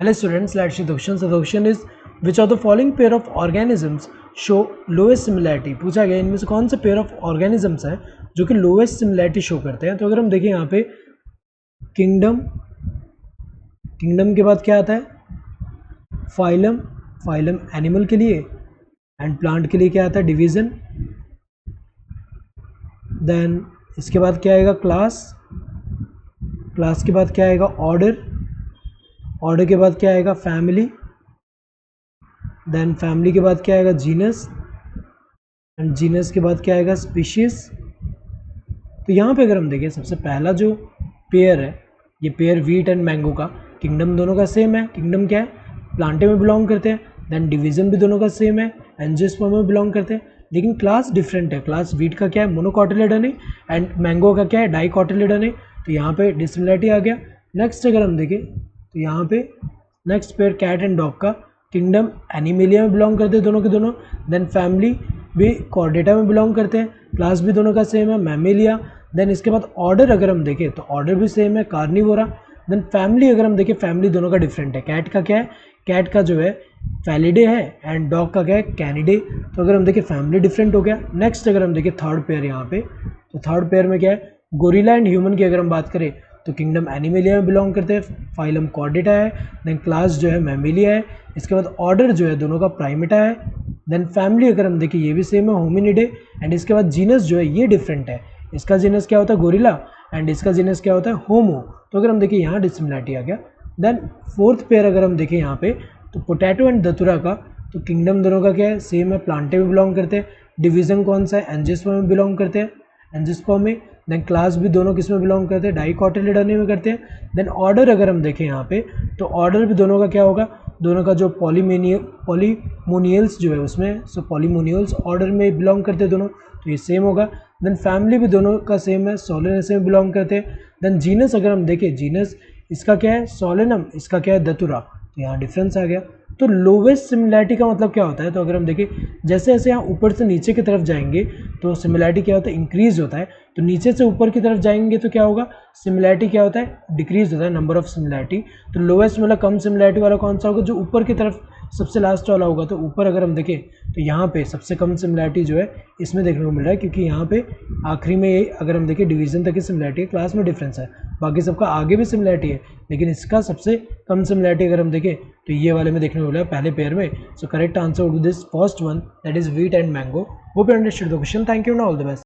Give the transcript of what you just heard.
Hello students, let's see the question. So the question is which of the following pair of organisms show lowest similarity. पूछा गया इनमें से कौन से pair of organisms हैं जो कि लोवेस्ट सिमिलैरिटी शो करते हैं. तो अगर हम देखें यहाँ पे किंगडम, किंगडम के बाद क्या आता है फाइलम, फाइलम एनिमल के लिए, एंड प्लांट के लिए क्या आता है डिवीजन. देन इसके बाद क्या आएगा क्लास, क्लास के बाद क्या आएगा ऑर्डर, ऑर्डर के बाद क्या आएगा फैमिली, देन फैमिली के बाद क्या आएगा जीनस, एंड जीनस के बाद क्या आएगा स्पीशीज. तो यहाँ पे अगर हम देखें सबसे पहला जो पेयर है ये पेयर वीट एंड मैंगो का, किंगडम दोनों का सेम है. किंगडम क्या है प्लांटे में बिलोंग करते हैं. देन डिवीजन भी दोनों का सेम है, एंजियोस्पर्म में बिलोंग करते हैं, लेकिन क्लास डिफरेंट है. क्लास वीट का क्या है मोनोकॉटिलिडन एंड मैंगो का क्या है डाइकॉटिलिडन. तो यहाँ पे डिसिमिलरिटी आ गया. नेक्स्ट अगर हम देखें तो यहाँ पे next pair cat and dog का, किंगडम एनिमेलिया में बिलोंग करते हैं दोनों के दोनों. देन फैमिली भी कॉर्डेटा में बिलोंग करते हैं, क्लास भी दोनों का सेम है मैमेलिया. देन इसके बाद ऑर्डर अगर हम देखें तो ऑर्डर भी सेम है कार्निवोरा. देन फैमिली अगर हम देखें फैमिली दोनों का डिफरेंट है. कैट का क्या है, कैट का जो है फैलिडे है एंड डॉग का क्या है कैनिडे. तो अगर हम देखें फैमिली डिफरेंट हो गया. नेक्स्ट अगर हम देखें थर्ड पेयर यहाँ पे, तो थर्ड पेयर में क्या है गोरिल्ला एंड ह्यूमन की अगर हम बात करें तो किंगडम एनिमेलिया में बिलोंग करते हैं, फाइलम कॉर्डेटा है, देन क्लास जो है मैमेलिया है, इसके बाद ऑर्डर जो है दोनों का प्राइमेटा है. देन फैमिली अगर हम देखें ये भी सेम है होमिनिडे, एंड इसके बाद जीनस जो है ये डिफरेंट है. इसका जीनस क्या होता है गोरिल्ला एंड इसका जीनस क्या होता है होमो. तो अगर हम देखें यहाँ डिसिमिलरिटी आ गया. देन फोर्थ पेयर अगर हम देखें यहाँ पे तो पोटैटो एंड दतुरा का, तो किंगडम दोनों का क्या है सेम है प्लांटे में बिलोंग करते हैं. डिवीजन कौन सा है एंजियोस्पर्म में बिलोंग करते हैं, एंजियोस्पर्म में. देन क्लास भी दोनों किस में बिलोंग करते हैं डाइकॉटिलिडन में करते हैं. देन ऑर्डर अगर हम देखें यहाँ पे तो ऑर्डर भी दोनों का क्या होगा, दोनों का जो पॉलीमोनियल्स जो है उसमें, सो पॉलीमोनियल्स ऑर्डर में बिलोंग करते हैं दोनों, तो ये सेम होगा. देन फैमिली भी दोनों का सेम है सोलेनेसी में बिलोंग करते हैं. देन जीनस अगर हम देखें जीनस इसका क्या है सोलेनम, इसका क्या है दतुरा. तो यहाँ डिफरेंस आ गया. तो लोवेस्ट सिमिलैरिटी का मतलब क्या होता है, तो अगर हम देखें जैसे जैसे यहाँ ऊपर से नीचे की तरफ जाएंगे तो सिमिलैरिटी क्या होता है इंक्रीज होता है. तो नीचे से ऊपर की तरफ जाएंगे तो क्या होगा सिमिलैरिटी क्या होता है डिक्रीज होता है नंबर ऑफ सिमिलैरिटी. तो लोवेस्ट मतलब कम सिमिलैरिटी वाला कौन सा होगा जो ऊपर की तरफ सबसे लास्ट वाला होगा. तो ऊपर अगर हम देखें तो यहाँ पे सबसे कम सिमिलैरिटी जो है इसमें देखने को मिल रहा है, क्योंकि यहाँ पे आखिरी में अगर हम देखें डिवीजन तक की सिमिलैरिटी है, क्लास में डिफरेंस है, बाकी सबका आगे भी सिमिलैरिटी है, लेकिन इसका सबसे कम सिमिलैरिटी अगर हम देखें तो ये वाले में देखने को मिला है पहले पेयर में. So correct answer would be this first one, that is wheat and mango. Hope you understood the question. Thank you and all the best.